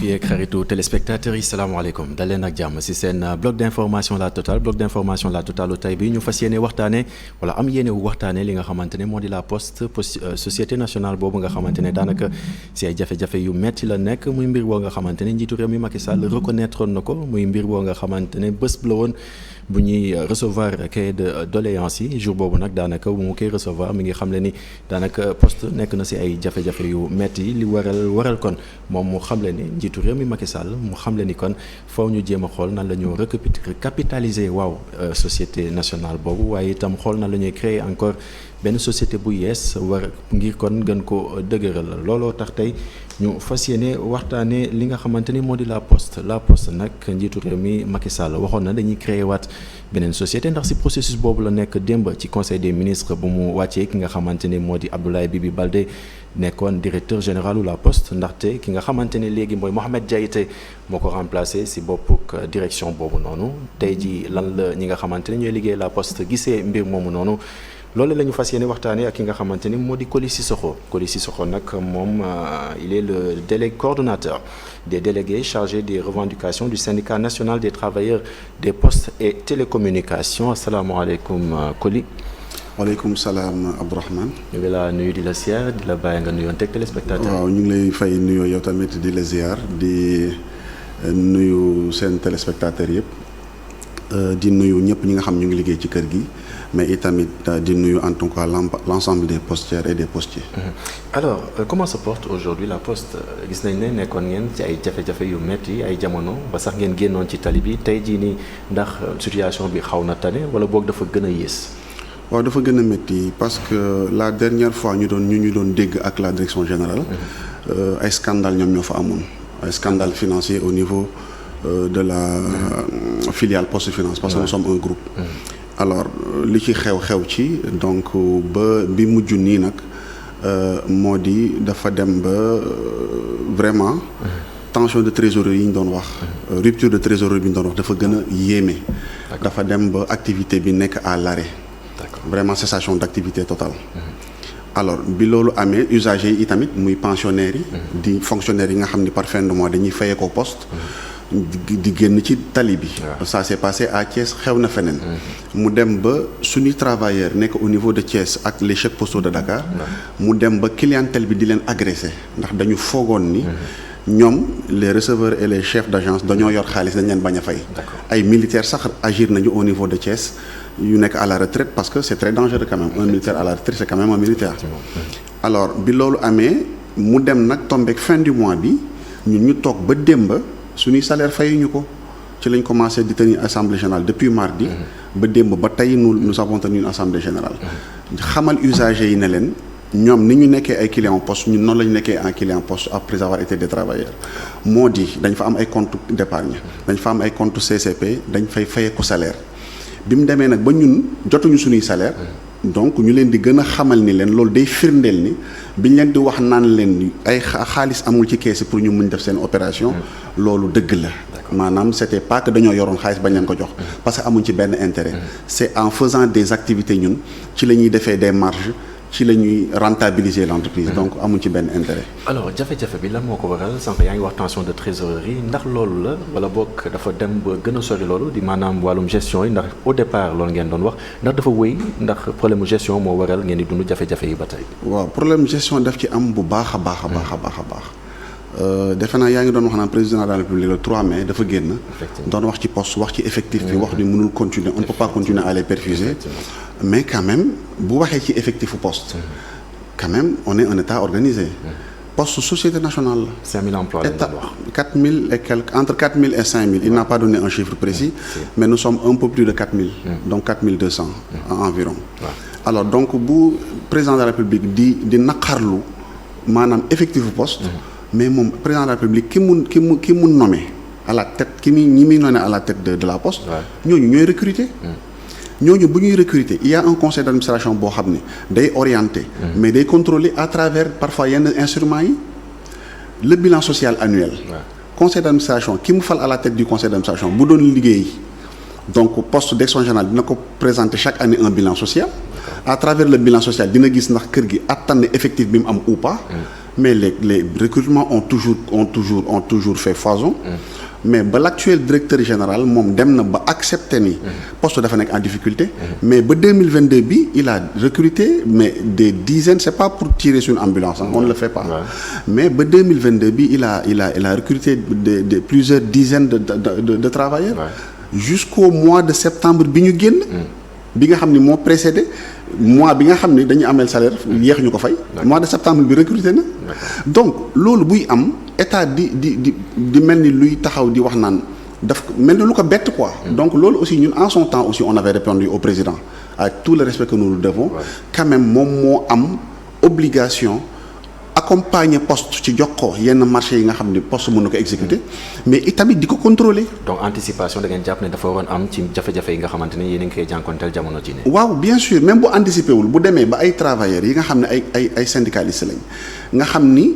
yeeg xaritu téléspectateurs yi salaamaaleykum dal leen ak jàmm si seen bloc d'information la totale tey bi ñu fas yéene waxtaane wala am yéene wu waxtaane li nga xamante ne moo di la poste société nationale boobu nga xamante ne daanaka si ay jafe-jafe yu metti la nekk muy mbir boo nga xamante ne njiitu réew mi Macky Sall reconnaître na ko muy mbir boo nga xamante ne bés la woon bu ñuy recevoir cahier de doléances yi jour boobu nag daanaka bu mu koy recevoir mi ngi xam le ni daanaka poste nekk na si ay jafe-jafe yu metti yi li waral kon moom mu xam le ni njiitu réew mi Macky Sall mu xam le ni kon faw ñu jéem a xool nan la ñu recapitaliser société nationale boobu waaye itam xool nan la ñuy créer encore benn société bu yees war ngir kon gën ko dëgëral looloo tax tey ñu fas yéene waxtaanee li nga xamante ni moo di la poste nag njiitu réew mi Macky Sall waxoon na dañuy créer waat beneen société ndax si processus boobu la nekk démb ci conseil des ministres bu mu wàccee ki nga xamante ni moo di Abdoulaye Bibi Baldé nekkoon directeur général u la poste ndaxte ki nga xamante ne léegi mooy Mohamed Diaité moo ko remplacé si boppuk direction boobu noonu tey ji lan la ñi nga xamante ne ñooy liggéey la poste gisee mbir moomu noonu loolu la ñu fas yéene waxtaanee ak ki nga xamante ni moo di Coly Cissokho nag moom il est le coordonnateur des délégués chargés des revendications du syndicat national des travailleurs des postes et télécommunications asalaamaaleykum Coly. waaleykum salaam Abdourahmane. ñu ngi la nuyu di la ziar di la bàyyi nga nuyoon teg téléspectateur. waaw ñu ngi lay fay nuyoo yow tamit di la ziar di nuyu seen téléspectateurs yëpp di nuyu ñëpp ñi nga xam ñu ngi liggéey ci kër gi. mais itamit di nuyu en tout cas l'ensemble des postières et des postiers. Alors comment se porte aujourd'hui la poste gis nañ ne nekkoon ngeen ci ay jafe-jafe yu metti ay jamono ba sax ngeen génnoon ci tali bi tey jii nii ndax situation bi xaw na tane wala boog dafa gën a yées. waaw dafa gën a métti parce que la dernière fois ñu doon dégg ak la direction générale. ay scandale ñoom ñoo fa amoon ay scandale financier au niveau de la filiale Poste Finance parce que nous sommes un groupe. alors li ci xew ci donc ba bi mujj nii nag moo di dafa dem ba vraiment tension de trésorerie yi ñu doon wax rupture de trésorerie bi ñu doon wax dafa gën a yéeme dafa dem ba activité bi nekk à l'arrêt vraiment cessation d'activité totale alors bi loolu amee usagers yi itamit muy pensionnaires yi di fonctionnaires yi nga xam ni par fin de mois dañuy fayee ko poste di génn ci tali bi. ça s'est passé à Thiès xew na feneen. mu dem ba suñuy travailleurs nekk au niveau de Thiès ak les chèques postaux de Dakar. mu dem ba clientèle bi di leen agressé ndax dañu foogoon ni. ñoom les receveurs et les chefs d'agence dañoo yor xaalis dañ leen bañ a fay. ay militaires sax agir nañu au niveau de Thiès yu nekk à la retraite parce que c'est très dangereux quand même un militaire à la retraite c'est quand même un militaire. alors bi loolu amee mu dem nag tombeek fin du mois bi ñun ñu toog ba démb. suñuy salaire fayuñu ko ci lañ commencé di tenir assemblée générale depuis mardi ba démb ba tey nous avons tenu une assemblée générale xamal usagers yi ne leen ñoom ni ñu nekkee ay clients poste ñun noonu la ñu nekkee en client poste après avoir été des travailleurs moo di dañ fa am ay compte d'épargne dañ fa am ay compte CCP dañ fay fayeeku salaire bi mu demee nag ba ñun jotuñu suñuy salaire donc ñu leen di gën a xamal ni leen loolu day firndeel ni biñ leen di wax naan leen ay xaalis amul ci kees pour ñu mën def seen opération loolu dëgg la maanaam c'était pas que dañoo yoroon xaalis bañ leen ko jox parce que amuñ ci benn intérêt c'est en faisant des activités ñun ci la ñuy defee des marges ci la ñuy rentabiliser l'entreprise donc amuñ ci benn intérêt. alors jafe-jafe bi lan moo ko waral sànq yaa ngi wax tension de trésorerie ndax loolu la wala boog dafa dem ba gën a sori loolu di maanaam wàllum gestion yi ndax au départ loolu ngeen doon wax ndax dafa wéy ndax problème gestion moo waral ngeen di dund jafe-jafe yi ba tey. waaw problème gestion daf ci am bu baax a baax. defe naa yaa ngi doon wax naan président de la République le 3 mai dafa génn. doon wax ci poste wax ci effectif bi wax ni mënul continuer on ne peut pas continuer à les perfuser. mais quand même bu waxee ci effectifu poste. quand même on est un état organisé. poste société nationale la. 5000 emplois lañ doon wax. 4000 et quelques entre 4000 et 5000 il n'a pas donné un chiffre précis. mais nous sommes un peu plus de 4000. donc 4200 environ. alors donc bu président de la République di naqarlu maanaam effectifu poste. mais moom président de la République ki mu nommé à la tête ñi muy nommé à la tête de la poste. ñooñu ñooy recruter. ñooñu bu ñuy recruter il y a un conseil d'administration boo xam ne day orienter. mais day contrôler à travers parfois yenn instruments yi le bilan social annuel. conseil d'administration ki mu fal à la tête du conseil d'administration bu doon liggéey donc poste direction générale dina ko présenter chaque année un bilan social. à travers le bilan social dina gis ndax kër gi attan na effectif bi mu am ou pas. mais les recrutements ont toujours fait foison. Mais ba l'actuel directeur général moom dem na ba accepter ni poste dafa nekk en difficulté. Mais ba 2022 bi il a recruté mais des dizaines, c'est pas pour tirer sur une ambulance, on ne le fait pas. Mais ba 2022 bi il a recruté de plusieurs dizaines de travailleurs. Jusqu'au mois de septembre bi ñu génn. Bi nga xam ni moo précédé mois bi nga xam ni dañu ameel salaire yéex ñu ko fay. Mois de septembre bi recruté na. Donc loolu buy am état di mel ni luy taxaw di wax naan daf mel ni lu ko bett quoi. Donc loolu aussi ñun en son temps aussi on avait répondu au président avec tout le respect que nous lui devons. Quand même moom moo am obligation accompagner poste ci jox ko yenn marché yi nga xam ne poste mën na ko exécuter mais itamit di ko contrôler. Donc anticipation da ngeen jàpp ne dafa waroon am ci jafe-jafe yi nga xamante ne yéen a ngi koy jànkonteel jamono ji ne. Waaw bien sûr même bu anticiper wul bu demee ba ay travailleurs yi nga xam ne ay syndicalistes lañ nga xam ni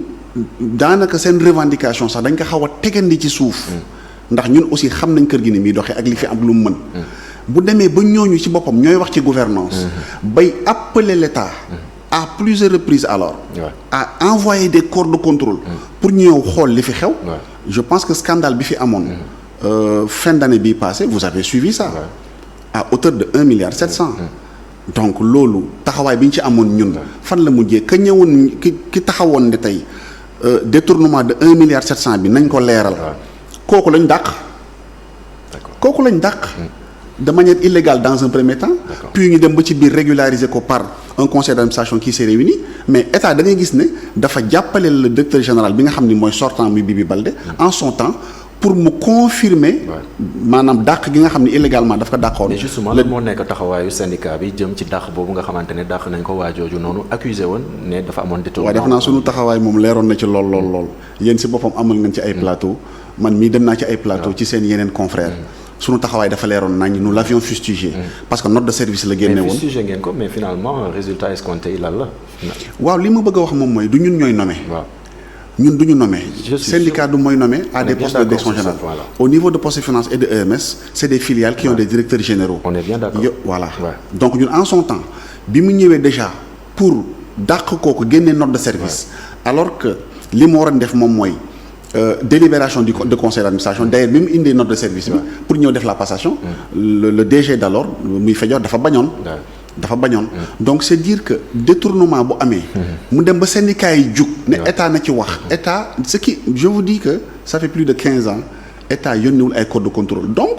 daanaka seen revendication sax dañ ko xaw a tegandi ci suuf. Ndax ñun aussi xam nañ kër gi ni muy doxee ak li fi am lu mu mën. Bu demee ba ñooñu ci boppam ñooy wax ci gouvernance bay appeler l'État à plusieurs reprises alors à envoyer des corps de contrôle pour ñëw xool li fi xew. Je pense que scandale bi fi amoon fin d'année bii passé vous avez suivi ça à hauteur de 1,7 milliard. Donc loolu taxawaay bi ñu ci amoon ñun fan la mujjee ka ñëwoon ki taxawoon ne tey détournement de 1,7 milliard bi nañ ko leeral kooku lañ dàq de manière illégale dans un premier temps. Puis ñu dem ba ci biir régulariser ko par un conseil d'administration qui s'est réuni mais état da ngay gis ne dafa jàppale le directeur général bi nga xam ni mooy sortant muy Bibi Baldé en son temps pour mu confirmer maanaam dàq gi nga xam ne illégalement daf ko dàqoon. Mais justement lan moo nekk taxawaayu syndicat bi jëm ci dàq boobu nga xamante ne dàq nañ ko waajooju noonu accusé woon ne dafa amoon détournement. waaw def naa sunu taxawaay moom leeroon na ci lool yéen si boppam amal ngeen ci ay plateau man mii dem naa ci ay plateau ci seen yeneen confrères. Sunu taxawaay dafa leeroon nañ nous l'avions fustigé parce que note de service la génne woon. mais fustigé ngeen ko mais finalement résultat escompté yi lan la. waaw li ma bëgg a wax moom mooy du ñun ñooy nommé. ñun du ñu nommé. syndicat du mooy nommé à des postes de direction générale. Au niveau de Poste Finance et de EMS c'est des filiales qui ont des directeurs généraux. On est bien d'accord. Voilà donc ñun en son temps bi mu ñëwee déjà pour dàq kooku génne note de service. Alors que li mu waroon def moom mooy. Délibération de conseil d'administration d'ailleurs même indi note de service bi pour ñëw def la passation le DG d'alors muy Fedior dafa bañoon donc c'est dire que détournement bu amee mu dem ba syndicat yi jug ne état na ci wax état ce qui je vous dis que ça fait plus de 15 ans état yónniwul ay corps de contrôle donc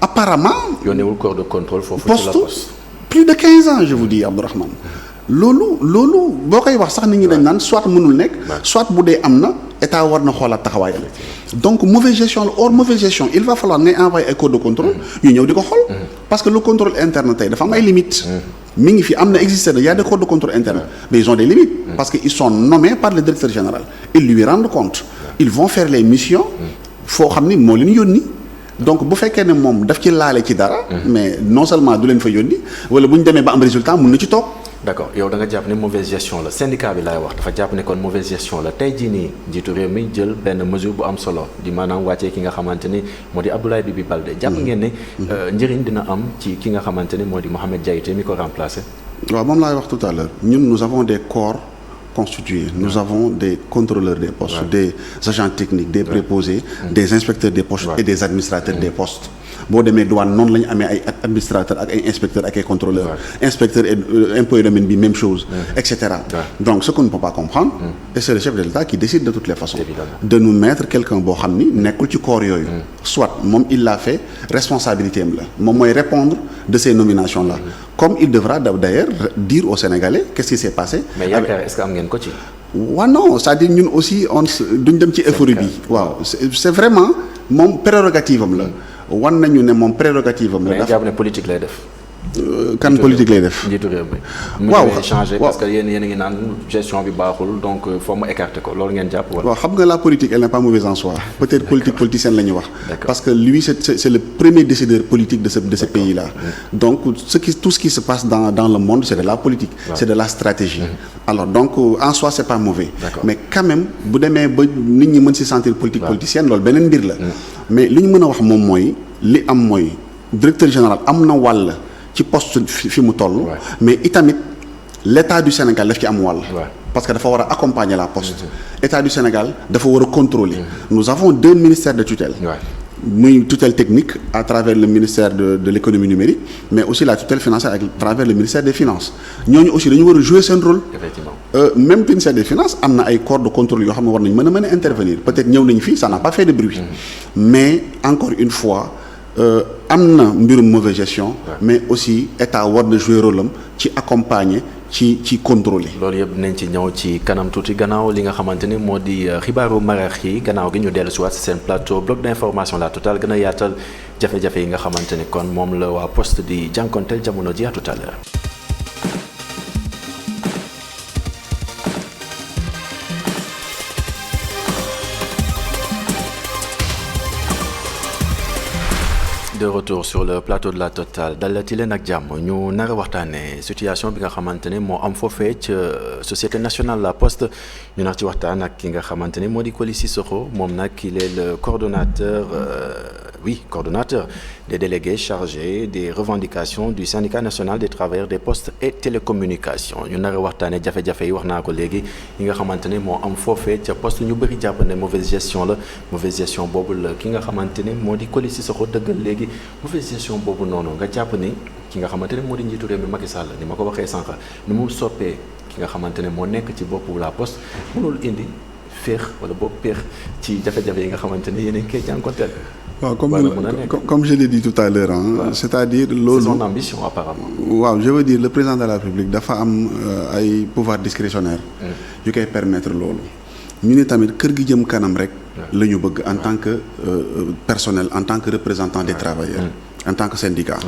apparemment yónniwul corps de contrôle foofu ci la poste plus de 15 ans je vous dis Abdourahmane loolu boo koy wax sax nit ñi dañ naan soit mënul nekk soit bu dee am na état war na xoolaat taxawaayam donc mauvaise gestion la or mauvaise gestion il va falloir ngay envoyer ay corps de contrôle ñu ñëw di ko xool parce que le contrôle interne tey dafa am ay limites mi ngi fi am na existé na y a des corps de contrôle interne mais ils ont des limites parce que ils sont nommés par le directeur général ils lui rendent compte ils vont faire les missions foo xam ni moo leen yónni donc bu fekkee ne moom daf ci laale ci dara mais non seulement du leen fa yónni wala bu ñu demee ba am résultat mun na ci toog. D'accord yow da nga jàpp ne mauvaise gestion la syndicat bi laay wax dafa jàpp ne kon mauvaise gestion la tey jii nii njiitu réew mi jël benn mesure bu am solo di maanaam wàccee ki nga xamante ni moo di Abdoulaye Bibi Baldé jàpp ngeen ne njëriñ dina am ci ki nga xamante ni moo di Mohamed Diaité mi ko remplacé. waaw moom laay wax tout à l'heure ñun nous avons des corps constitués nous avons des contrôleurs des postes des agents techniques des préposés des inspecteurs des postes et des administrateurs des postes. boo demee douane noonu la ñu amee ay administrateurs ak ay inspecteurs ak ay contrôleurs inspecteurs et impôts et domaines bi même chose et cetera donc ce qu'on ne peut pas comprendre et c'est le chef de l'État qui décide de toutes les façons de nous mettre quelqu'un boo xam ni nekkul ci corps yooyu soit moom il l'a fait responsabilité am la moom mooy répondre de ces nominations là comme il devra d'ailleurs dire aux Sénégalais qu'est-ce qui s'est passé mais yaakaar est-ce que am ngeen ko ci waaw non c'est-à-dire ñun aussi duñ dem ci euphorie bi waaw c'est vraiment moom prérogative am la wan nañu ne moom prérogative am la. mais jàpp ne politique lay def. kan politique lay def. njiitu réew mi. waaw changé parce que yéen a ngi naan gestion bi baaxul donc faut mu écarter ko loolu ngeen jàpp wala. waaw xam nga la politique elle n'est pas mauvaise en soi. peut-être politique politicienne la ñuy wax. parce que lui c'est le premier décideur politique de ce pays là. donc tout ce qui se passe dans le monde c'est de la politique. c'est de la stratégie. alors donc en soi c'est pas mauvais. mais quand même bu demee ba nit ñi mën si sentir politique politicienne loolu beneen mbir la. mais li ñu mën a wax moom mooy li am mooy directeur général am na wàll ci poste fi mu toll. mais itamit l'État du Sénégal daf ci am wàll. parce que dafa war a accompagner la poste. État du Sénégal dafa war a contrôler. Nous avons 2 ministères de tutelle. muy tutelle technique à travers le ministère de l'économie numérique mais aussi la tutelle financière à travers le ministère des finances ñooñu aussi dañu war a jouer seen rôle. Effectivement. Même ministère des finances am na ay corps de contrôle yoo xam ne war nañ mën a intervenir peut-être ñëw nañu fii ça n'a pas fait de bruit. Mais encore une fois am na mbirum mauvaise gestion. mais aussi état war na jouer rôle am ci accompagner. ci contrôler. loolu yëpp nañ ci ñëw ci kanam tuuti gannaaw li nga xamante ni moo di xibaaru marax yi gannaaw gi ñu dellu si waat si seen plateau bloc d'information la totale gën a yaatal jafe-jafe yi nga xamante ni kon moom la waa poste di jànkonteel jamono ji à tout à l'heure. De retour sur le plateau de la Total dalati leen ak jàmm ñu nar a waxtaanee situation bi nga xamante ne moo am foofee ca société nationale La Poste ñu nar ci waxtaan ak ki nga xamante ne moo di Coly Cissokho moom nag il est le coordonnateur des délégués chargés des revendications du syndicat national des travailleurs des postes et télécommunications ñu nar a waxtaanee jafe-jafe yi wax naa ko léegi yi nga xamante ne moo am foofee ca poste ñu bëri jàpp ne mauvaise gestion boobu la ki nga xamante ne moo di Coly Cissokho dëggal léegi. mauvaise gestion boobu noonu nga jàpp ni ki nga xamante ne moo di njiitu réew mi Macky Sall ni ma ko waxee sànq ni mu soppee ki nga xamante ne moo nekk ci boppu La Poste mënul indi féex wala boobu péex ci jafe-jafe yi nga xamante ne yéen a ngi koy jànkonteel. waaw comme je l'ai dit tout à l'heure c'est-à-dire loolu c'est son ambition apparemment. waaw je veux dire le président de la République dafa am ay pouvoir discrétionnaire yu koy permettre loolu ñu ne tamit kër gi jëm kanam rek la ñu bëgg en tant que personnel en tant que représentant des travailleurs en tant que syndicat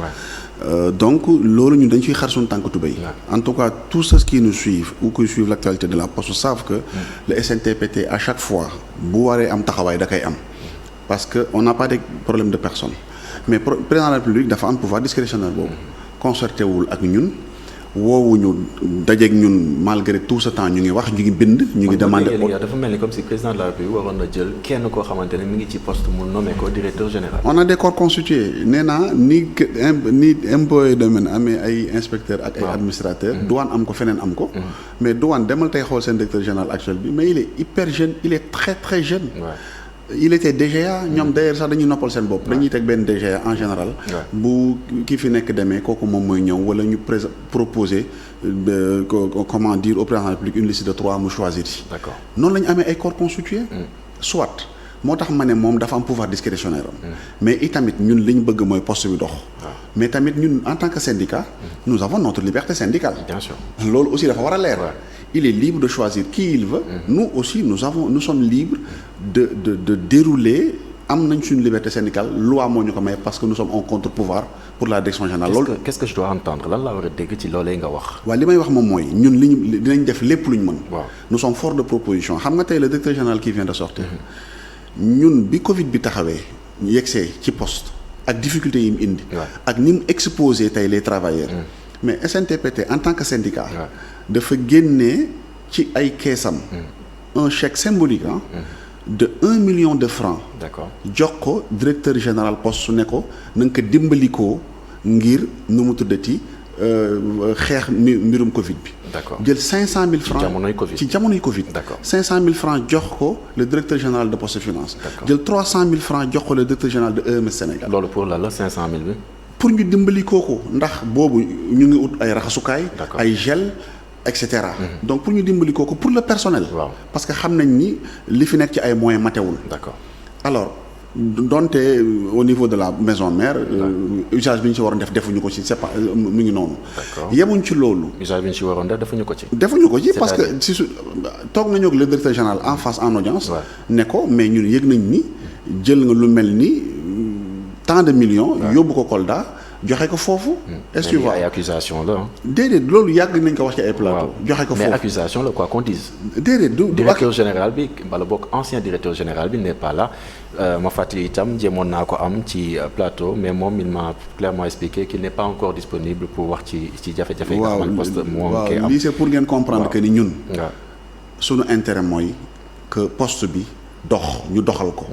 donc loolu ñun dañ ciy xar suñu tànk tubéy en tout cas tous ceux qui nous suivent ou qui suivent l'actualité de la Poste savent que le SNTPT à chaque fois bu waree am taxawaay da koy am parce que on n'a pas de problème de personne mais président de la République dafa am pouvoir discrétionnaire boobu concerté wul ak ñun woowuñu dajeeg ñun malgré tout ce temps ñu ngi wax ñu ngi bind ñu ngi demandé. dafa mel ni comme si président de la République waroon na jël kenn koo xamante ne mi ngi ci poste mu nommé ko directeur général. on a des corps constitués nee naa ni impôts et domaines amee ay inspecteurs ak ay administrateurs. douane am ko feneen am ko. mais douane demal tey xool seen directeur général actuel bi mais il est hyper jeune il est très très jeune. il était DGA ñoom d'ailleurs sax dañuy noppal seen bopp dañuy teg benn DGA en général bu ki fi nekk demee kooku moom mooy ñëw wala ñu proposer comment dire au président de la République une liste de 3 mu choisir ci noonu la ñu amee ay corps constitués soit moo tax ma ne moom dafa am pouvoir discrétionnaire am mais itamit ñun li ñu bëgg mooy poste bi dox mais tamit ñun en tant que syndicat nous avons notre liberté syndicale bien sûr loolu aussi dafa war a leer il est libre de choisir qui il veut nous aussi nous sommes libres de dérouler am nañ suñu liberté syndicale loi moo ñu ko may parce que nous sommes en contre-pouvoir pour la direction générale loolu qu'est-ce que je dois entendre lan laa war a dégg ci loolee nga wax waaw li may wax moom mooy ñun li ñu dinañ def lépp lu ñu mën nous sommes forts de proposition xam nga tey le directeur général qui vient de sortir ñun bi Covid bi taxawee ñu yegsee ci poste ak difficulté yi mu indi ak ni mu exposé tey les travailleurs mais SNTPT en tant que syndicat dafa génnee ci ay keesam un chèque symbolique de 1 million de francs jox ko directeur général poste su ne ko na nga ko dimbalikoo ngir nu mu tuddati xeex mbirum Covid bi jël 500 000 francs ci jamonoy Covid 500 000 francs jox ko le directeur général de Poste Finance jël 300 000 francs jox ko le directeur général de EMS Sénégal loolu pour la 500 000 bi pour ñu dimbali kooku ndax boobu ñu ngi ut ay raxasukaay ay gel et cetera donc pour ñu dimbali kooku pour le personnel parce que xam nañ ni li fi nekk ci ay moyens matewul alors donte au niveau de la maison mère usage bi ñu ci waroon def defuñu ko ci c'est pas mu ngi noonu yemuñ ci loolu usage bi ñu ci waroon def defuñu ko ci parce que si su toog nañu ak le directeur général en face en audience ne ko mais ñun yëg nañ ni jël nga lu mel ni tant de millions yóbbu ko Kolda joxe ko foofu. est-ce que tu vois ay accusation la déedéet loolu yàgg nañ ko wax ci ay plateau. joxe ko foofu mais accusation la quoi qu'on dise. déedéet du directeur général bi wala boog ancien directeur général bi n'est pas là ma fàttali itam jéemoon naa ko am ci plateau mais moom il m'a clairement expliqué qu'il n'est pas encore disponible pour wax ci jafe-jafe yi nga xamante poste moom kay am lii c'est pour ngeen comprendre que ni ñun. sunu intérêt mooy que poste bi ñu doxal ko.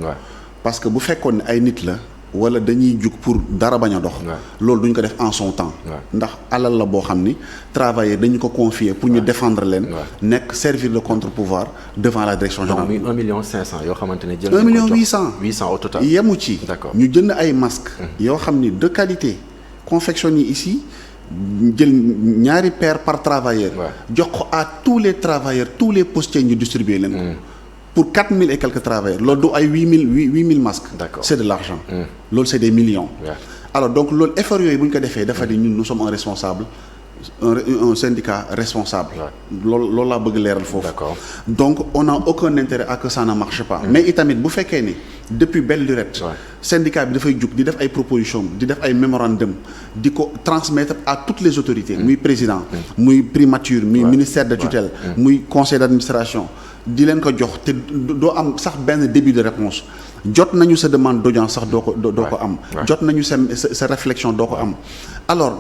parce que bu fekkoon ne ay nit la. wala dañuy jug pour dara bañ a dox. loolu duñ ko def en son temps. ndax alal la boo xam ni travailleurs dañu ko confier pour ñu défendre leen. nekk servir de contre-pouvoir devant la direction générale. donc 1,5 million yoo xamante ne jël 1,8 million 800 au total. yemu ci. ñu jënd ay masques. yoo xam ni de qualité confectionné ici. jël ñaari paire par travailleur. jox ko à tous les travailleurs tous les postiers ñu distribuer leen ko. pour 4000 et quelques travailleurs loolu du ay 8000 masques. c'est de l'argent. loolu c'est des millions. alors donc loolu effort yooyu bu ñu ko defee dafa di ñun nous sommes un responsable un syndicat responsable. loolu laa bëgg leeral foofu. donc on n'a aucun intérêt à que ça ne marche pas. mais itamit bu fekkee ni depuis belle lurette. syndicat bi dafay jug di def ay propositions di def ay mémorandum di ko transmettre à toutes les autorités. muy président muy primature muy ministère de tutelle. muy conseil d'administration. di leen ko jox te doo am sax benn début de réponse jot nañu sa demande d'audience sax doo ko am. jot nañu sa réflexion doo ko am. alors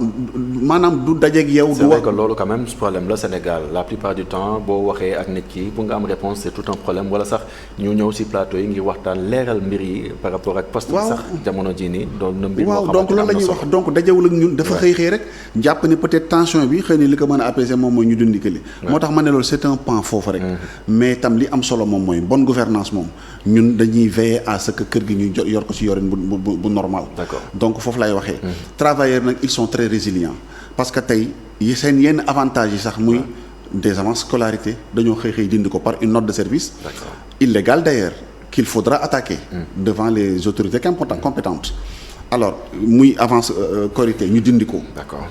maanaam du dajeeg yow. c'est vrai que loolu quand même problème la Sénégal la plupart du temps boo waxee ak nit ki pour nga am réponse c'est tout un problème wala sax ñu ñëw ci plateau yi ngir waxtaan leeral mbir yi par rapport ak poste bi sax jamono jii nii doon na mbir moo donc loolu la ñuy wax donc dajewul ak ñun dafa xëy rek jàpp ni peut-être tension bi xëy na li ko mën a apaiser moom mooy ñu dundi këli moo tax ma ne loolu c'est un pan foofu rek mais tam li am solo moom mooy bonne gouvernance moom ñun dañuy veiller à ce que kër gi ñu yor ko ci yorin bu normal. donc foofu lay waxee travailleurs nag ils sont très résilients parce que tey seen yenn avantages yi sax muy des avances scolarité dañoo xëy dindi ko par une note de service illégale d'ailleurs qu'il faudra attaquer devant les autorités compétentes alors muy avance Korité ñu dindi ko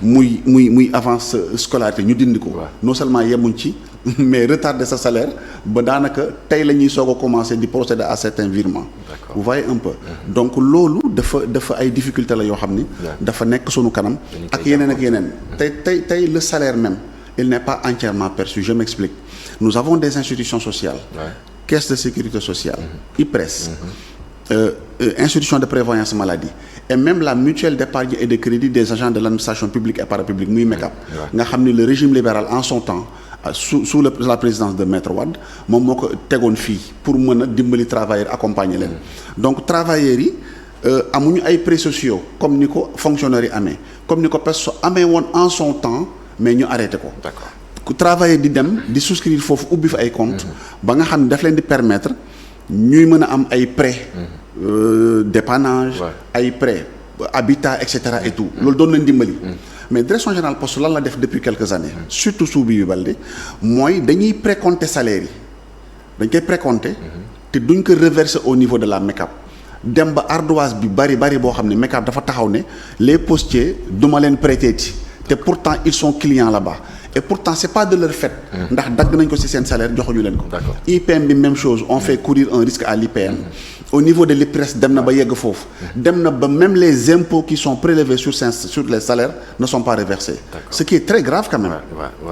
muy avance scolarité ñu dindi ko non seulement yemuñ ci mais retarder sa salaire ba daanaka tey la ñuy soog a commencer di procéder à certains virements vous voyez un peu donc loolu dafa ay difficultés la yoo xam ni dafa nekk sunu kanam ak yeneen tey le salaire même il n'est pas entièrement perçu je m'explique nous avons des institutions sociales caisse de sécurité sociale IPRES institution de prévoyance maladie et même la mutuelle d'épargne et de crédit des agents de l'administration publique et parapublique muy MECAP nga xam ni le régime libéral en son temps sous la présidence de Maître Wade moom moo ko tegoon fii pour mën a dimbali travailleurs accompagner leen donc travailleurs yi amuñu ay prêts sociaux comme ni ko fonctionnaires yi amee comme ni ko PESO amee woon en son temps mais ñu arrêté ko ku travailler di dem di souscrire foofu ubbi fa ay compte ba nga xam ne daf leen di permettre ñuy mën a am ay prêts dépannage ay prêts habitat et cetera et tout loolu doon leen dimbali mais direction générale poste lan la def depuis quelques années surtout sous Bibi Baldé mooy dañuy précompter salaire yi dañ koy précompter te duñ ko reverser au niveau de la MECAP dem ba ardoise bi bari boo xam ne MECAP dafa taxaw ne les postiers duma leen prêter ci te pourtant ils sont clients là-bas et pourtant c'est pas de leur fait ndax dagg nañ ko ci seen salaire joxuñu leen ko IPM bi même chose on fait courir un risque à l'IPM au niveau de l'IPRES dem na ba yegg foofu dem na ba même les impôts qui sont prélevés sur les salaires ne sont pas reversés ce qui est très grave quand même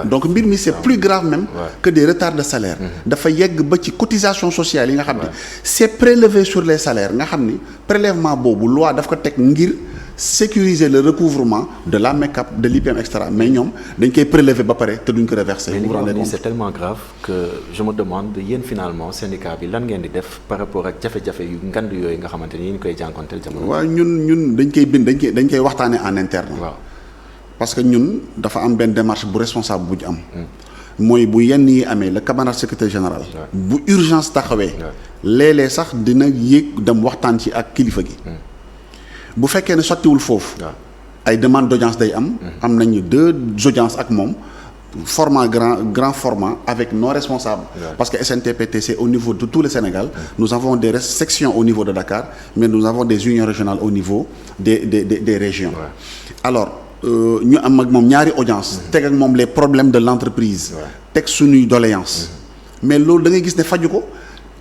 donc mbir mi c'est plus grave même que des retards de salaire dafa yegg ba ci cotisation sociale yi nga xam ni c'est prélevé sur les salaires nga xam ni prélèvement boobu loi daf ko teg ngir sécuriser le recouvrement de la MECAP de l'IPM extra mais ñoom dañ koy prélever ba pare te duñ ko reverser. mais c'est tellement grave que je me demande yéen finalement syndicat bi lan ngeen di def par rapport ak jafe-jafe yu ngand yooyu nga xamante ni ñu koy jànkonteel jamono. waaw ñun dañ koy bind dañ koy waxtaanee en interne. parce que ñun dafa am benn démarche bu responsable bu ñu am. mooy bu yenn yi amee le camarade secrétaire général. bu urgence taxawee. léeg-léeg sax dina yéeg dem waxtaan ci ak kilifa gi. bu fekkee ne sottiwul foofu ay demande d'audience day am nañu 2 audiences ak moom format grand format avec nos responsables parce que SNTPT c'est au niveau de tout le Sénégal nous avons des sections au niveau de Dakar mais nous avons des unions régionales au niveau des régions alors ñu am ak moom ñaari audience teg ak moom les problèmes de l'entreprise teg suñuy doléance mais loolu da ngay gis ne faju ko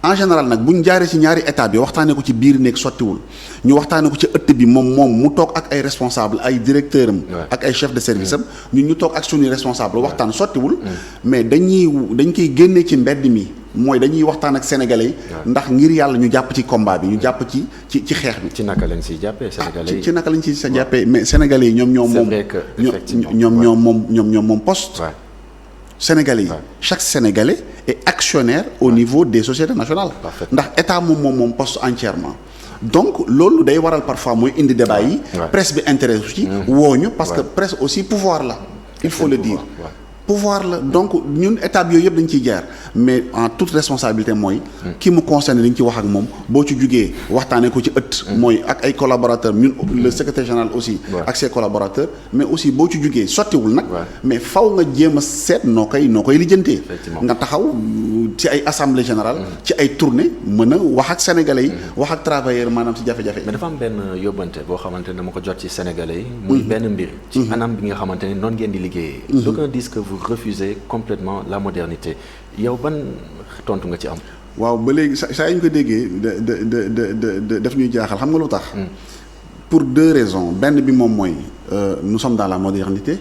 en général nag bu ñu jaaree ci ñaari état bi waxtaanee ko ci biir nekk sottiwul ñu waxtaanee ko ci ëtt bi moom mu toog ak ay responsable ay directeur am ak ay chef de service am ñu toog ak suñuy responsable waxtaan sottiwul mais dañ koy génnee ci mbedd mi mooy dañuy waxtaan ak sénégalais yi ndax ngir yàlla ñu jàpp ci combat bi ñu jàpp ci xeex bi. ci naka lañ ciy jàppee sénégalais yi ci naka lañ ciy jàppee mais sénégalais yi ñoom moom poste. Sénégalais yi chaque Sénégalais est actionnaire au niveau des sociétés nationales ndax état moom poste entièrement donc loolu day waral parfois mooy indi débat yi. presse bi intéresse ci. wooñu parce que presse aussi pouvoir la. il faut le dire. pouvoir la donc ñun étape yooyu yëpp dañ ciy jaar mais en toute responsabilité mooy ki mu concerné li ñu ci wax ak moom boo ci jugee waxtaanee ko ci ëtt mooy ak ay collaborateurs ñun le secrétaire général aussi ak ses collaborateurs mais aussi boo ci jugee sottiwul nag mais faw nga jéem a seet noo koy lijjantee nga taxaw ci ay assemblée générale ci ay tournée mën a wax ak sénégalais yi wax ak travailleurs maanaam ci jafe-jafe mais dafa am benn yóbbante boo xamante ne dama ko jot ci sénégalais yi muy benn mbir ci anam bi nga xamante ne noonu ngeen di liggéeyee d'aucuns disent que vous refusez complètement la modernité yow ban tontu nga ci am. waaw ba léegi saa yu ñu ko déggee de daf ñuy jaaxal xam nga lu tax. pour deux raisons benn bi moom mooy nous sommes dans la modernité.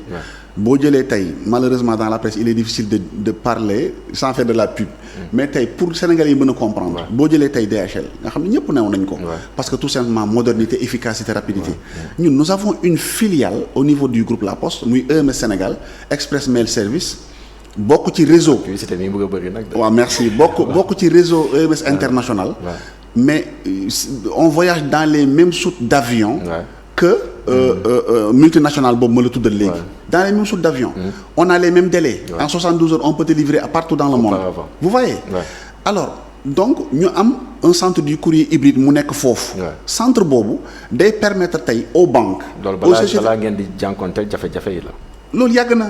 boo jëlee tey malheureusement dans la presse il est difficile de parler sans faire de la pub. mais tey pour Sénégalais yi mën a comprendre. boo jëlee tey DHL nga xam ne ñëpp newoon nañ ko. parce que tout simplement modernité efficacité rapidité. ñun nous avons une filiale au niveau du groupe La Poste muy EMS Sénégal Express Mail Service. bokk ci réseau. publicité mi bëgg a bëri nag. waaw merci bokk ci réseau EMS international. mais on voyage dans les mêmes soutes d'avion. que multinationale boobu ma la tuddal léegi. dans les mêmes soutes d'avion. on a les mêmes délais. en 72 heures on peut te livrer partout dans le monde. vous voyez. alors donc ñu am un centre du courrier hybride mu nekk foofu. centre boobu day permettre tey aux banques. aux sociétés balaa ngeen di jànkonteel jafe-jafe yi la. loolu yàgg na.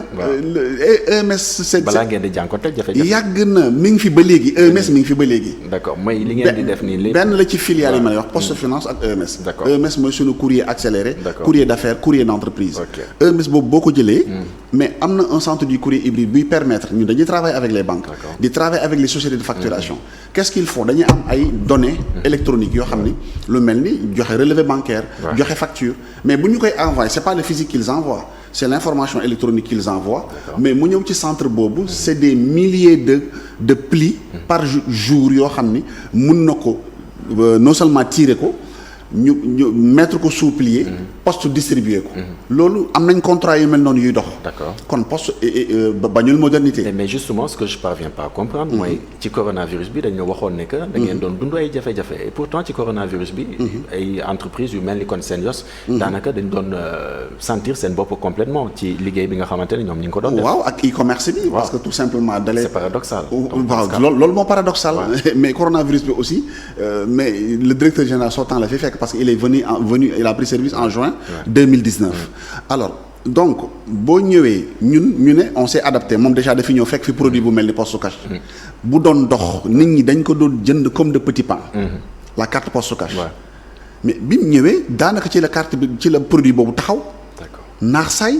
EMS. balaa ngeen di jànkonteel jafe-jafe. yàgg na mi ngi fi ba léegi EMS mi ngi fi ba léegi. d'accord mooy li ngeen di def nii lépp. benn la ci filiale yi ma lay wax Poste Finance ak EMS. d'accord EMS mooy suñu courrier accéléré. courrier d'affaires courrier d'entreprise. ok EMS boobu boo ko jëlee. mais am na un centre du courrier hybride buy permettre ñu dañuy travailler avec les banques. di travailler avec les sociétés de facturation. qu'est-ce qu'il faut dañuy am ay données électroniques yoo xam ni lu mel ni joxe relevé bancaire. joxe facture mais bu ñu koy envoyer c'est pas le physique qu'ils envoient. c'est l'information électronique qu'ils envoient. mais mu ñëw ci centre boobu c'est des milliers de plis par jour yoo xam ni mun na ko non seulement tirer ko ñu mettre ko sous plié. poste distribuer ko. loolu am nañ contrat yu mel noonu yuy dox. d'accord kon poste bañul modernité. mais justement ce que je parviens pas à comprendre. mooy ci coronavirus bi dañu waxoon ne que da ngeen doon dund ay jafe-jafe et pourtant ci coronavirus bi. ay entreprises yu mel ni kon Senjos. daanaka dañ doon sentir seen bopp complètement ci liggéey bi nga xamante ne ñoom ñu ngi ko doon def. waaw ak e-commerce bi. parce que tout simplement dalee. c'est paradoxal. waaw loolu moo paradoxal. mais coronavirus bi aussi mais le directeur général sortant la fi fekk parce que il est venu il a pris service en juin 2019. alors donc boo ñëwee ñu ne on s'est adapté moom déjà dafi ñëw fekk fi produit bu mel ni poste cash. bu doon dox nit ñi dañ ko doon jënd comme de petits pains. la carte poste cash. mais bi mu ñëwee daanaka ci la carte bi ci la produit boobu taxaw. d'accord naax saay.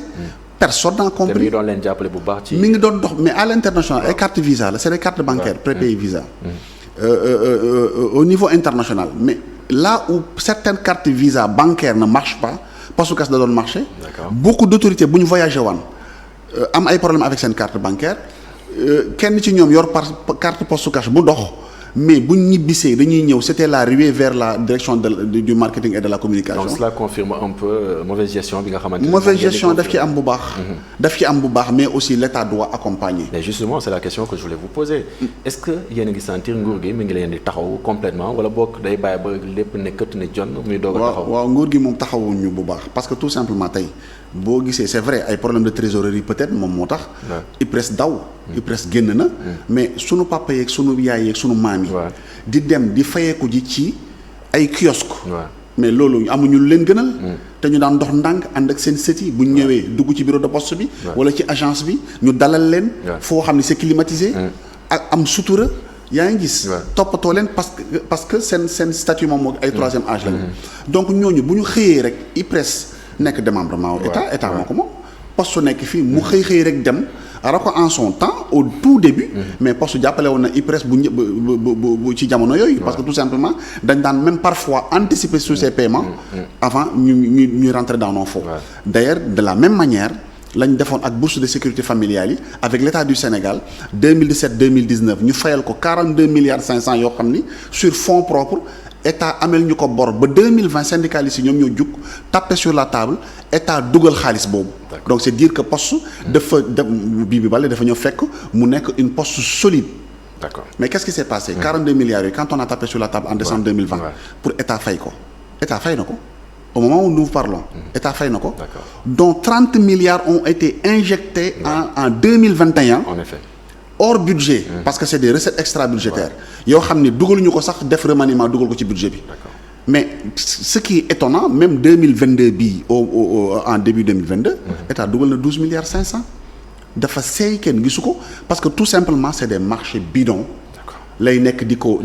personne n'a compris. te mi ngi doon leen jàppale bu baax ci. mi ngi doon dox mais à l'international ay carte visa la c'est des cartes bancaires prépayées visa. Au niveau international mais là où certaines cartes visa bancaires ne marchent pas poste cash da doon marché. beaucoup d'autorités bu ñu voyagé waan am ay problème avec seen carte bancaire kenn ci ñoom yor carte poste cash bu dox mais bu ñu ñibbisee dañuy ñëw c'était la ruée vers la direction du marketing et de la communication. donc cela confirme un peu mauvaise gestion bi nga xamante ne. mauvaise gestion daf ci am bu baax. daf ci am bu baax mais aussi l'État doit accompagner. mais justement c'est la question que je voulais vous poser. est-ce que yéen a ngi sentir nguur gi mi ngi leen di taxaw complètement wala boog day bàyyi ba lépp ne këtt ne jonn muy doog a taxaw. waaw nguur gi moom taxawuñu bu baax parce que tout simplement tey boo gisee c'est vrai ay problème de trésorerie peut-être moom moo tax. IPRES daw. IPRES génn na. mais sunu papa yeeg sunu yaay yeeg sunu maam yi. di dem di fayeeku ji ci ay kiosque. mais loolu amuñu lu leen gënal. te ñu daan dox ndànk ànd ak seen sët yi bu ñu ñëwee dugg ci bureau de poste bi. wala ci agence bi ñu dalal leen. foo xam ne c'est climatisé. ak am sutura. yaa ngi gis. toppatoo leen parce que seen statut moom moo ay troisième âge lañu. donc ñooñu bu ñu xëyee rek IPRES nekk démembrement état moo ko moom. poste nekk fii mu xëy rek dem. alors que en son temps au tout début. mais poste jàppale woon na IPRES bu ci jamono yooyu. parce que tout simplement dañ daan même parfois anticiper sur ces paiements. avant ñu rentrer dans nos fonds. d'ailleurs de la même manière lañ defoon ak bourse de sécurité familiale yi avec l'État du Sénégal 2017-2019 ñu fayal ko 42 milliards 500 yoo xam ni sur fonds propres. état amel ñu ko bor ba 2020 syndicalistes yi ñoom ñoo jug taper sur la table état dugal xaalis boobu. donc c'est dire que poste dafa bii bi bale dafa ñëw fekk mu nekk une poste solide D'accord. Mais qu'est-ce qui s'est passé 42 milliards yooyu quand on a tapé sur la table en décembre 2020 pour état fay ko état fay na ko au moment où nous parlons état fay na ko dont 30 milliards ont été injectés en 2021 en effet hors budget parce que c'est des recettes extra-budgétaires yoo xam ne dugaluñu ko sax def remaniement dugal ko ci budget bi mais ce qui est étonnant même 2022 bii en début 2022 état dugal na 12 milliards 500 dafa seey kenn gisu ko parce que tout simplement c'est des marchés bidons lay nekk di ko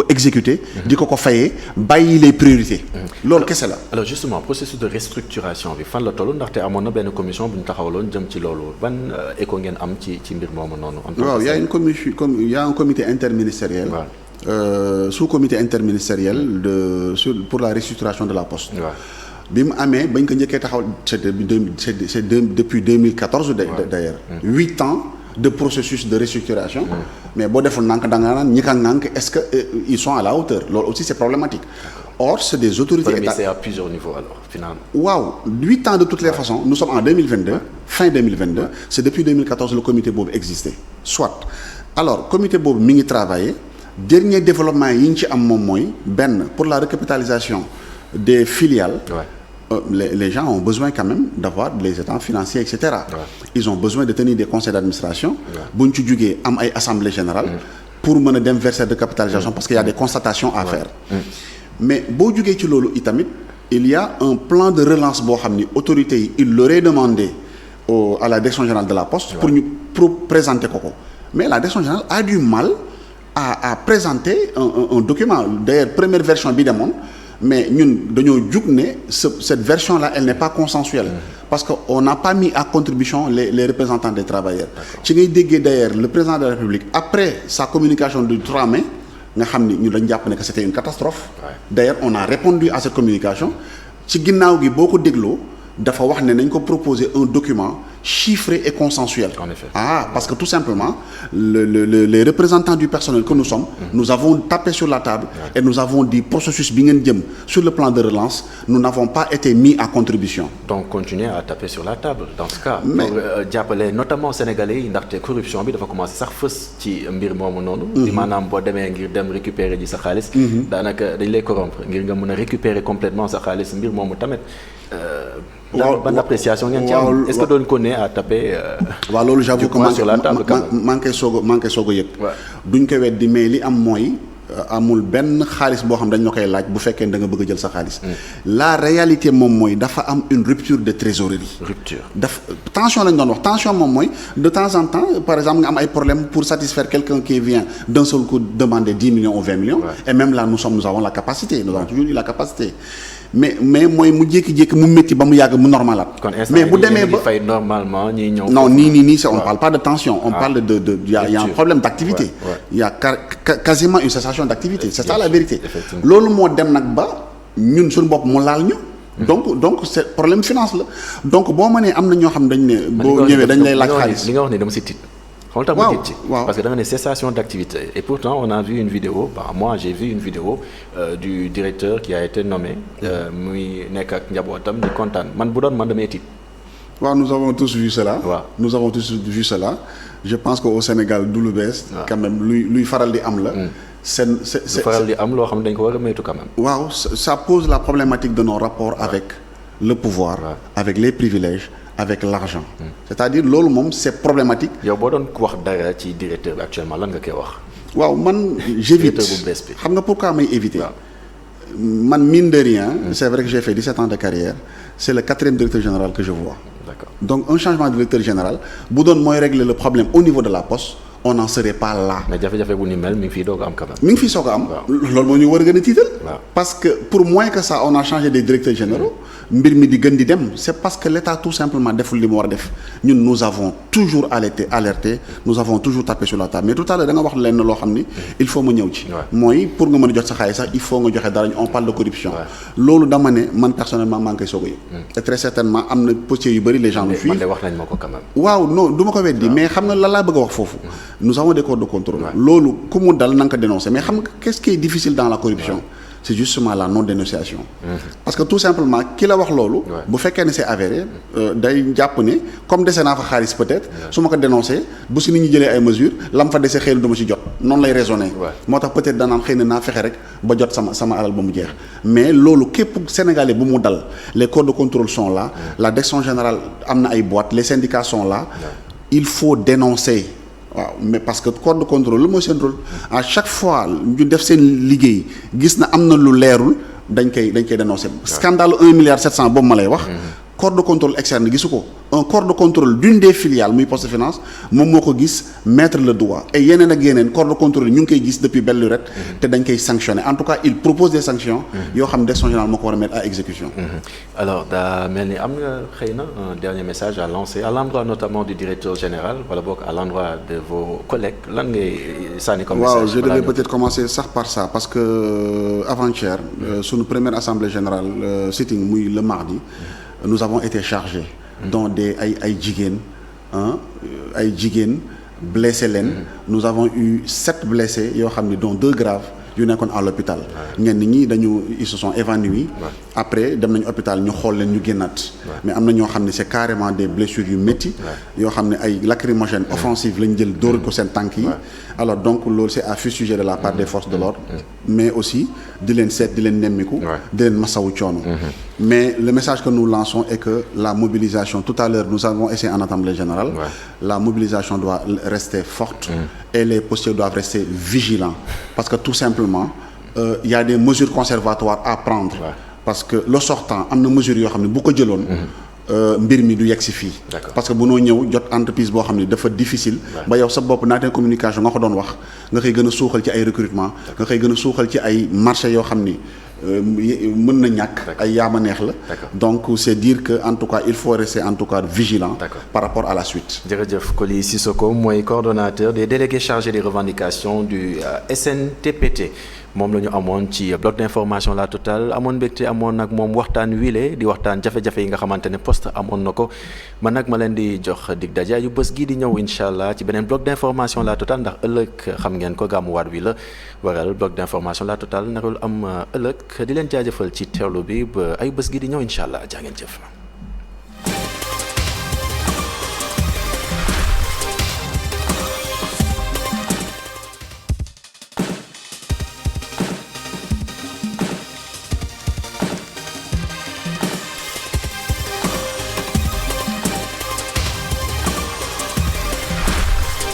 exécuter di ko fayee bàyyi les priorités loolu kese la. alors justement processus de restructuration bi fan la toll ndaxte amoon na benn commission bu ñu taxawaloon jëm ci loolu ban écho ngeen am ci mbir moomu noonu. waaw y a une commission il y a un comité interministériel. sous-comité interministériel pour la restructuration de la Poste. bi mu amee bañ ko njëkkee taxaw c'est depuis 2014 d'ailleurs 8 ans de processus de restructuration mais boo deful nànk da nga naan ñi ka nànk est-ce que ils sont à la hauteur loolu aussi c'est problématique or c'est des autorités étatiques. C'est à plusieurs niveaux alors finalement. waaw 8 ans de toutes les façons nous sommes en 2022 fin 2022 c'est depuis 2014 le comité boobu existait soit alors comité boobu mi ngi travailler dernier développement yi ñu ci am moom mooy benn pour la recapitalisation des filiales. Les gens ont besoin quand même d'avoir les états financiers etc. Ils ont besoin de tenir des conseils d'administration bu ñu ci jógee am ay assemblée générale pour mën a dem verser de capitalisation parce qu'il y a des constatations à faire mais boo jógee ci loolu itamit il y a un plan de relance boo xam ni autorités yi il l'aurait demandé à la direction générale de la Poste pour ñu présenter ko mais la direction générale a du mal à présenter un document d'ailleurs première version bi demoon mais ñun dañoo jug ne cette version-là elle n'est pas consensuelle parce que on n'a pas mis à contribution les représentants des travailleurs ci ngay déggee d'ailleurs le président de la République après sa communication du 3 mai nga xam ni ñu dañ jàpp ne que c'était une catastrophe d'ailleurs on a répondu à cette communication ci ginnaaw gi boo ko dégloo dafa wax ne nañ ko proposer un document chiffré et consensuel. En effet. Parce que tout simplement les représentants du personnel que nous sommes nous avons tapé sur la table et nous avons dit processus bi ngeen jëm sur le plan de relance nous n'avons pas été mis à contribution. Donc continuer à taper sur la table dans ce cas. mais jàppale notamment sénégalais yi ndaxte corruption bi dafa commencé sax fës ci mbir moomu noonu. di maanaam boo demee ngir dem récupérer ji sa xaalis. daanaka dañ lay corrompre ngir nga mën a récupérer complètement sa xaalis mbir moomu tamit. ban appréciation ngeen ci am est-ce que doon ko ne à taper. waaw loolu j'avoue que maa ngi koy soog a yëg. duñ ko weddi mais li am mooy amul benn xaalis boo xam dañ la koy laaj bu fekkee da nga bëgg a jël sa xaalis. la réalité moom mooy dafa am une rupture de trésorerie. Tension lañ doon wax tension moom mooy de temps en temps par exemple nga am ay problèmes pour satisfaire quelqu'un qui vient d'un seul coup demander 10 millions ou 20 millions. et même là nous avons la capacité nous avons toujours eu la capacité. mais mooy mu jékki-jékki mu métti ba mu yàgg mu normalaat. mais bu demee ba fay normalement ñuy ñëw. non nii on parle pas de tension. on parle de y a un problème d'activité. il y a quasiment une cessation d'activité. c'est ça la vérité. loolu moo dem nag ba ñun suñu bopp mu laal ñu. donc c'est problème finance la donc boo mënee am na ñoo xam dañ ne. boo ñëwee dañ lay laaj xaalis li nga wax ni dama si tiit. xam nga tax ma tiit ci parce que da nga ne cessation d'activité et pourtant on a vu une vidéo moi j'ai vu une vidéo du directeur qui a été nommé muy nekk ak njabootam di kontaan man bu doon man damay tiit. waaw nous avons tous vu cela. nous avons tous vu cela je pense que au Sénégal du lu bees. quand même luy faral di am la. c'est faral di am loo xam ne dañ ko war a moytu quand même. waaw ça pose la problématique de nos rapports avec le pouvoir. avec les privilèges. avec l'argent. c'est-à-dire loolu moom c'est problématique. yow boo doon wax dara ci directeur bi actuellement lan nga koy wax. waaw man j'évite xam nga pourquoi may éviter. man mine de rien. c'est vrai que j'ai fait 17 ans de carrière c'est le 4e directeur général que je vois. D'accord. Donc un changement de directeur général bu doon mooy régler le problème au niveau de la Poste on n'en serait pas là. mais jafe-jafe bu ni mel mi ngi fii doog a am quand même. mi ngi fii soog a am. loolu moo ñu war a gën a tiital. parce que pour moins que ça on a changé des directeurs généraux. mbir mi di gën di dem c'est parce que l'État tout simplement deful li mu war a def ñun nous avons toujours alerté nous avons toujours tapé sur la table mais tout à l'heure da nga wax lenn loo xam ni il faut ma ñëw ci. mooy pour nga mën a jot sa xaalis sax il faut nga joxe dara on parle de corruption. loolu dama ne man personnellement maa ngi koy soog a yëg. et très certainement am na postiers yu bëri les gens nous suivent. man de wax nañ ma ko quand même. waaw non du ma ko weddi mais xam nga lan laa bëgg a wax foofu. nous avons des corps de contrôle. loolu ku mu dal na nga ko dénoncer mais xam nga qu'est-ce qui est difficile dans la corruption. c'est justement la non-dénonciation. Parce que tout simplement ki la wax loolu. bu fekkee ne c'est avéré day jàpp ne comme dese naa fa xaalis peut-être. su ma ko dénoncé bu si nit ñi jëlee ay mesures lam fa dese xëy na du ma ci jot noonu lay raisonner. moo tax peut-être danaan xëy na naa fexe rek ba jot sama alal ba mu jeex mais loolu képp Sénégalais bu mu dal les corps de contrôle sont là. la direction générale am na ay boîtes les syndicats sont là. il faut dénoncer. waaw mais parce que corps de contrôle lu mooy seen rôle à chaque fois ñu def seen liggéey gis na am na lu leerul dañ koy dénoncer. scandale 1 milliard 700 boobu ma lay wax. corps de contrôle externe gisu ko un corps de contrôle d'une des filiales muy Poste Finance moom moo ko gis mettre le doigt et yeneen ak yeneen corps de contrôle ñu ngi koy gis depuis belle lurette te dañ koy sanctionner en tout cas il propose des sanctions yoo xam ne direction générale moo ko war a mettre à exécution. alors daa mel ni am nga xëy na un dernier message à lancer à l'endroit notamment du directeur général wala boog à l'endroit de vos collègues lan ngay sànni comme message. waaw je devais peut-être commencer sax par ça parce que avant-hier sunu première assemblée générale sitting muy le mardi. nous avons été chargés dont ay jigéen blessé leen nous avons eu 7 blessés yoo xam ne dont 2 graves yu nekkoon à l'hôpital ñenn ñi ils se sont évanouis après dem nañu hôpital ñu xool leen ñu génnaat mais am na ñoo xam ne c'est carrément des blessures yu métti yoo xam ne ay lacrymogènes offensives lañ jël dóor ko seen tànk yi alors donc loolu c'est à fustiger de la part des forces de l'ordre mais aussi di leen seet di leen nemmiku di leen masawu coono mais le message que nous lançons est que la mobilisation tout à l'heure nous avons essayé en assemblée générale la mobilisation doit rester forte et les postiers doivent rester vigilants parce que tout simplement il y a des mesures conservatoires à prendre parce que le sortant am na mesures yoo xam ne bu ko jëloon mbir mi du yegg si fii parce que bu noo ñëw jot entreprise boo xam ne dafa difficile ba yow sa bopp naatee communication nga ko doon wax nga koy gën a suuxal ci ay recrutement nga koy gën a suuxal ci ay marché yoo xam ni mën na ñàkk ay yaama neex la donc c'est dire que en tout cas il faut rester en tout cas vigilant par rapport à la suite. jërëjëf Coly Cissokho mooy coordonnateur des délégués chargés des revendications du SNTPT moom la ñu amoon ci bloc d'information La Totale amoon mbégte amoon nag moom waxtaan wiile di waxtaan jafe-jafe yi nga xamante ne poste amoon na ko man nag ma leen di jox dig daje yu bés gii di ñëw incha allah ci beneen bloc d'information La Totale ndax ëllëg xam ngeen ko gàmmuwaat wi la waral bloc d'information La Totale narul am ëllëg di leen jaajëfal ci teewlu bi ba ay bés gi di ñëw incha allah jaa ngeen jëf.